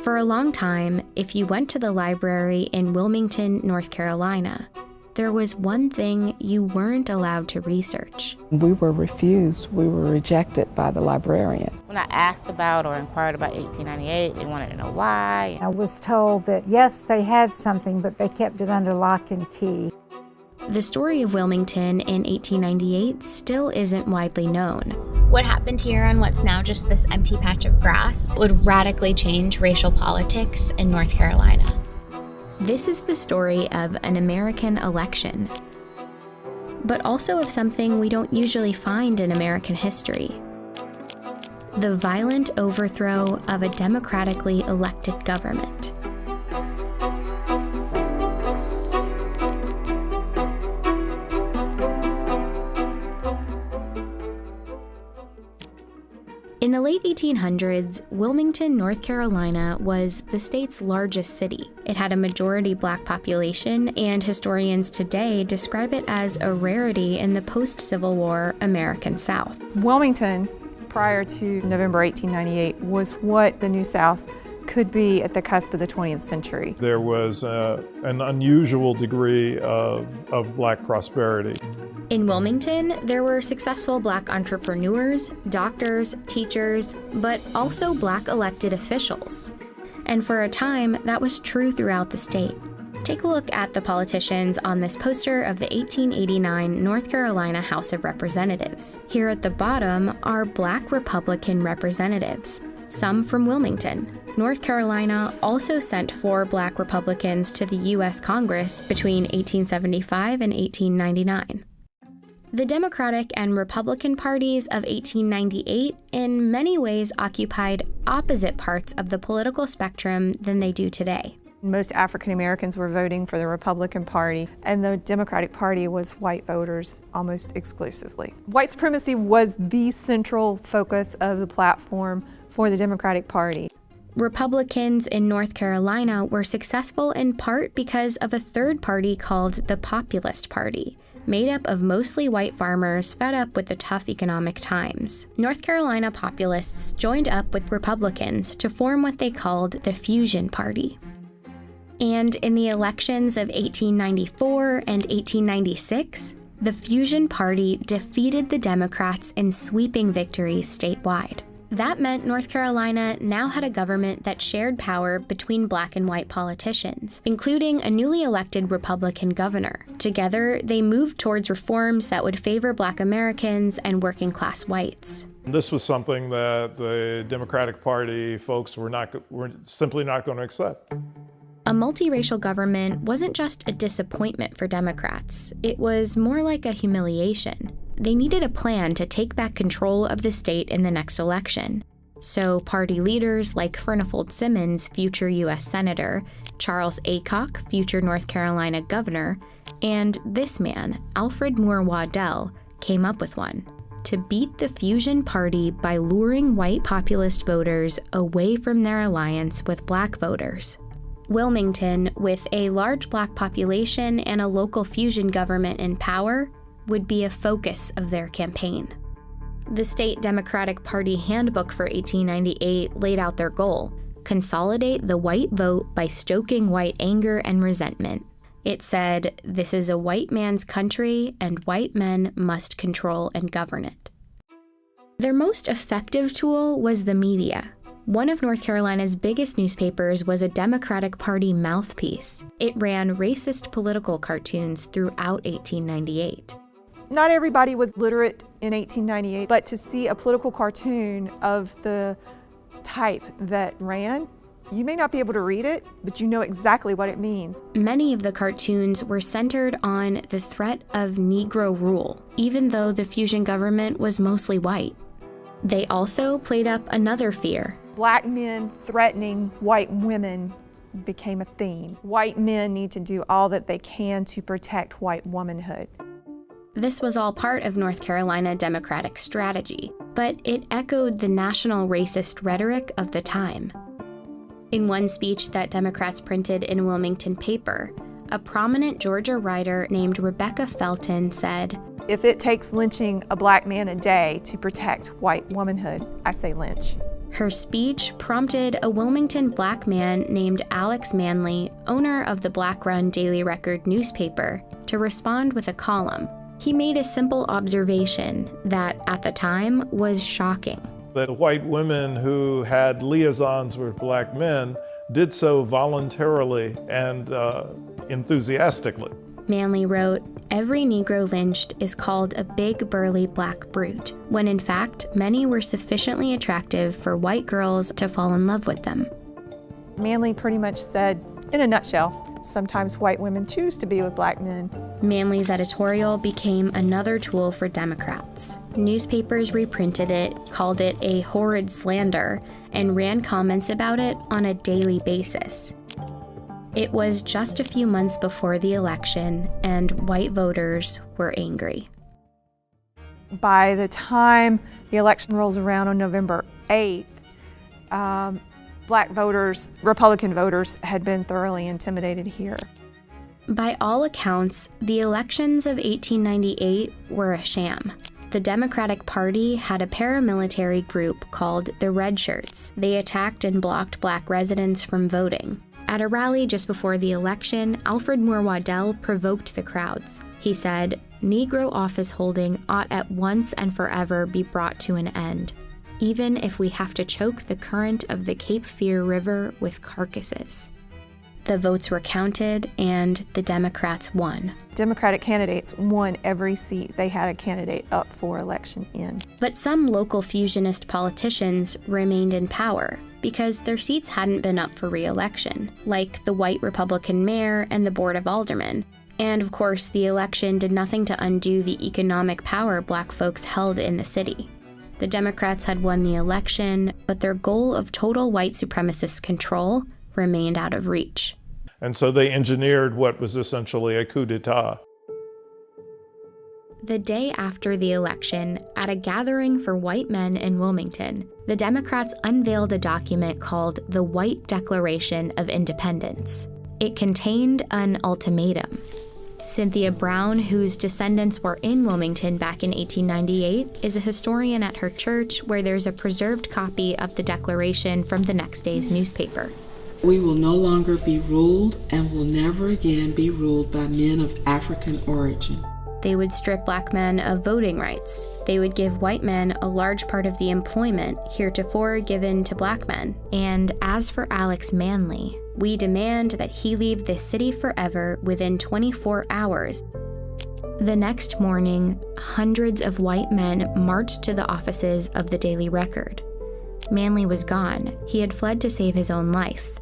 For a long time, if you went to the library in Wilmington, North Carolina, there was one thing you weren't allowed to research. We were refused. We were rejected by the librarian. When I asked about or inquired about 1898, they wanted to know why. I was told that, yes, they had something, but they kept it under lock and key. The story of Wilmington in 1898 still isn't widely known. What happened here on what's now just this empty patch of grass would radically change racial politics in North Carolina. This is the story of an American election, but also of something we don't usually find in American history: the violent overthrow of a democratically elected government. In the late 1800s, Wilmington, North Carolina was the state's largest city. It had a majority Black population, and historians today describe it as a rarity in the post-Civil War American South. Wilmington, prior to November 1898, was what the New South could be at the cusp of the 20th century. There was an unusual degree of Black prosperity. In Wilmington, there were successful Black entrepreneurs, doctors, teachers, but also Black elected officials. And for a time, that was true throughout the state. Take a look at the politicians on this poster of the 1889 North Carolina House of Representatives. Here at the bottom are Black Republican representatives, some from Wilmington. North Carolina also sent 4 Black Republicans to the U.S. Congress between 1875 and 1899. The Democratic and Republican parties of 1898 in many ways occupied opposite parts of the political spectrum than they do today. Most African Americans were voting for the Republican Party, and the Democratic Party was white voters almost exclusively. White supremacy was the central focus of the platform for the Democratic Party. Republicans in North Carolina were successful in part because of a third party called the Populist Party, made up of mostly white farmers fed up with the tough economic times. North Carolina populists joined up with Republicans to form what they called the Fusion Party. And in the elections of 1894 and 1896, the Fusion Party defeated the Democrats in sweeping victories statewide. That meant North Carolina now had a government that shared power between Black and white politicians, including a newly elected Republican governor. Together, they moved towards reforms that would favor Black Americans and working-class whites. This was something that the Democratic Party folks were simply not going to accept. A multiracial government wasn't just a disappointment for Democrats. It was more like a humiliation. They needed a plan to take back control of the state in the next election. So party leaders like Furnifold Simmons, future U.S. Senator, Charles Aycock, future North Carolina governor, and this man, Alfred Moore Waddell, came up with one: to beat the Fusion Party by luring white populist voters away from their alliance with Black voters. Wilmington, with a large Black population and a local fusion government in power, would be a focus of their campaign. The State Democratic Party Handbook for 1898 laid out their goal: consolidate the white vote by stoking white anger and resentment. It said, "This is a white man's country, and white men must control and govern it." Their most effective tool was the media. One of North Carolina's biggest newspapers was a Democratic Party mouthpiece. It ran racist political cartoons throughout 1898. Not everybody was literate in 1898, but to see a political cartoon of the type that ran, you may not be able to read it, but you know exactly what it means. Many of the cartoons were centered on the threat of Negro rule, even though the fusion government was mostly white. They also played up another fear. Black men threatening white women became a theme. White men need to do all that they can to protect white womanhood. This was all part of North Carolina Democratic strategy, but it echoed the national racist rhetoric of the time. In one speech that Democrats printed in a Wilmington paper, a prominent Georgia writer named Rebecca Felton said, "If it takes lynching a Black man a day to protect white womanhood, I say lynch." Her speech prompted a Wilmington black man named Alex Manley, owner of the Black-run Daily Record newspaper, to respond with a column. He made a simple observation that, at the time, was shocking. That white women who had liaisons with black men did so voluntarily and enthusiastically. Manley wrote, "Every Negro lynched is called a big burly black brute, when in fact many were sufficiently attractive for white girls to fall in love with them." Manley pretty much said, in a nutshell, sometimes white women choose to be with black men. Manley's editorial became another tool for Democrats. Newspapers reprinted it, called it a horrid slander, and ran comments about it on a daily basis. It was just a few months before the election, and white voters were angry. By the time the election rolls around on November 8th, black voters, Republican voters, had been thoroughly intimidated here. By all accounts, the elections of 1898 were a sham. The Democratic Party had a paramilitary group called the Red Shirts. They attacked and blocked black residents from voting. At a rally just before the election, Alfred Moore Waddell provoked the crowds. He said, "Negro office holding ought at once and forever be brought to an end, even if we have to choke the current of the Cape Fear River with carcasses." The votes were counted, and the Democrats won. Democratic candidates won every seat they had a candidate up for election in. But some local fusionist politicians remained in power because their seats hadn't been up for re-election, like the white Republican mayor and the Board of Aldermen. And of course, the election did nothing to undo the economic power black folks held in the city. The Democrats had won the election, but their goal of total white supremacist control remained out of reach. And so they engineered what was essentially a coup d'etat. The day after the election, at a gathering for white men in Wilmington, the Democrats unveiled a document called the White Declaration of Independence. It contained an ultimatum. Cynthia Brown, whose descendants were in Wilmington back in 1898, is a historian at her church where there's a preserved copy of the declaration from the next day's newspaper. "We will no longer be ruled and will never again be ruled by men of African origin." They would strip black men of voting rights. They would give white men a large part of the employment heretofore given to black men. And as for Alex Manley, "We demand that he leave this city forever within 24 hours. The next morning, hundreds of white men marched to the offices of the Daily Record. Manley was gone. He had fled to save his own life.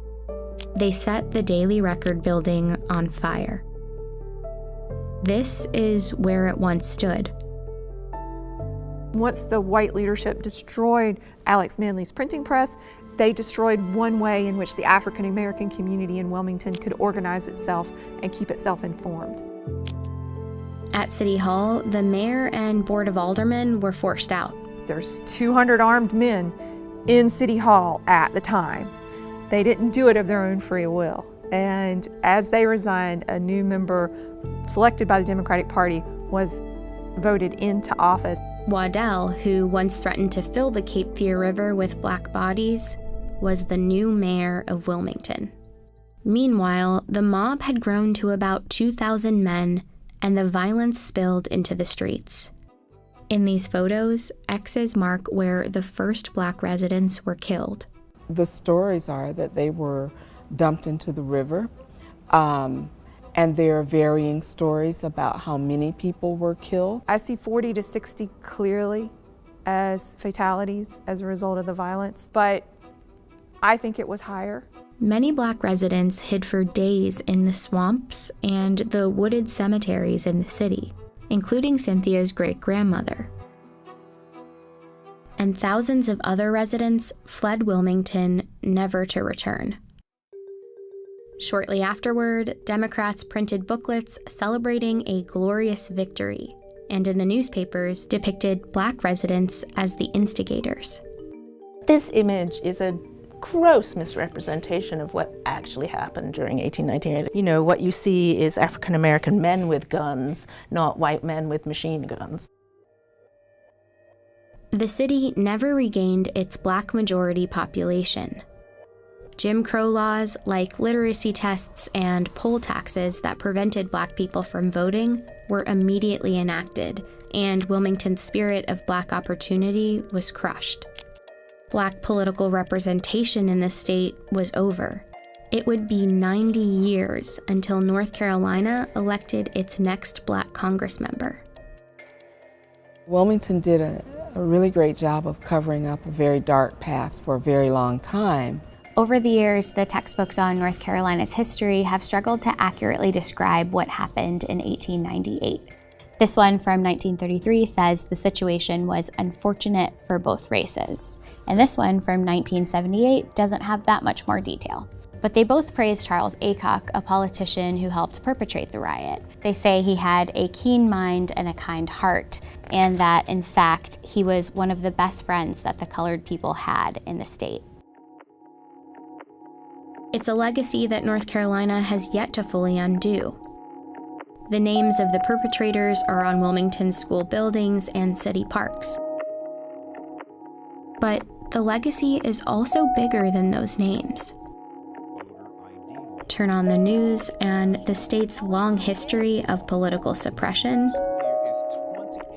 They set the Daily Record building on fire. This is where it once stood. Once the white leadership destroyed Alex Manley's printing press, they destroyed one way in which the African American community in Wilmington could organize itself and keep itself informed. At City Hall, the mayor and Board of Aldermen were forced out. There's 200 armed men in City Hall at the time. They didn't do it of their own free will. And as they resigned, a new member selected by the Democratic Party was voted into office. Waddell, who once threatened to fill the Cape Fear River with black bodies, was the new mayor of Wilmington. Meanwhile, the mob had grown to about 2,000 men, and the violence spilled into the streets. In these photos, X's mark where the first black residents were killed. The stories are that they were dumped into the river, and there are varying stories about how many people were killed. I see 40 to 60 clearly as fatalities as a result of the violence, but I think it was higher. Many black residents hid for days in the swamps and the wooded cemeteries in the city, including Cynthia's great-grandmother. And thousands of other residents fled Wilmington, never to return. Shortly afterward, Democrats printed booklets celebrating a glorious victory, and in the newspapers depicted black residents as the instigators. This image is a gross misrepresentation of what actually happened during 1898. You know, what you see is African American men with guns, not white men with machine guns. The city never regained its black majority population. Jim Crow laws like literacy tests and poll taxes that prevented black people from voting were immediately enacted, and Wilmington's spirit of black opportunity was crushed. Black political representation in the state was over. It would be 90 years until North Carolina elected its next black Congress member. Wilmington did a really great job of covering up a very dark past for a very long time. Over the years, the textbooks on North Carolina's history have struggled to accurately describe what happened in 1898. This one from 1933 says the situation was unfortunate for both races. And this one from 1978 doesn't have that much more detail. But they both praise Charles Aycock, a politician who helped perpetrate the riot. They say he had a keen mind and a kind heart, and that, in fact, he was one of the best friends that the colored people had in the state. It's a legacy that North Carolina has yet to fully undo. The names of the perpetrators are on Wilmington's school buildings and city parks. But the legacy is also bigger than those names. Turn on the news, and the state's long history of political suppression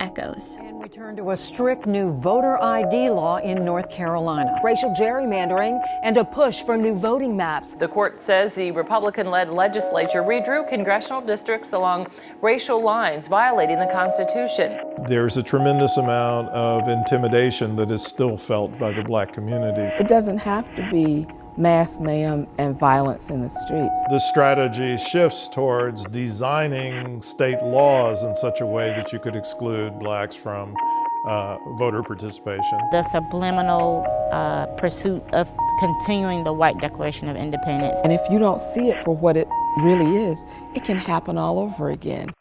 echoes. We turn to a strict new voter ID law in North Carolina. Racial gerrymandering and a push for new voting maps. The court says the Republican-led legislature redrew congressional districts along racial lines, violating the Constitution. There's a tremendous amount of intimidation that is still felt by the black community. It doesn't have to be mass mayhem and violence in the streets. The strategy shifts towards designing state laws in such a way that you could exclude blacks from voter participation. The subliminal pursuit of continuing the white Declaration of Independence. And if you don't see it for what it really is, it can happen all over again.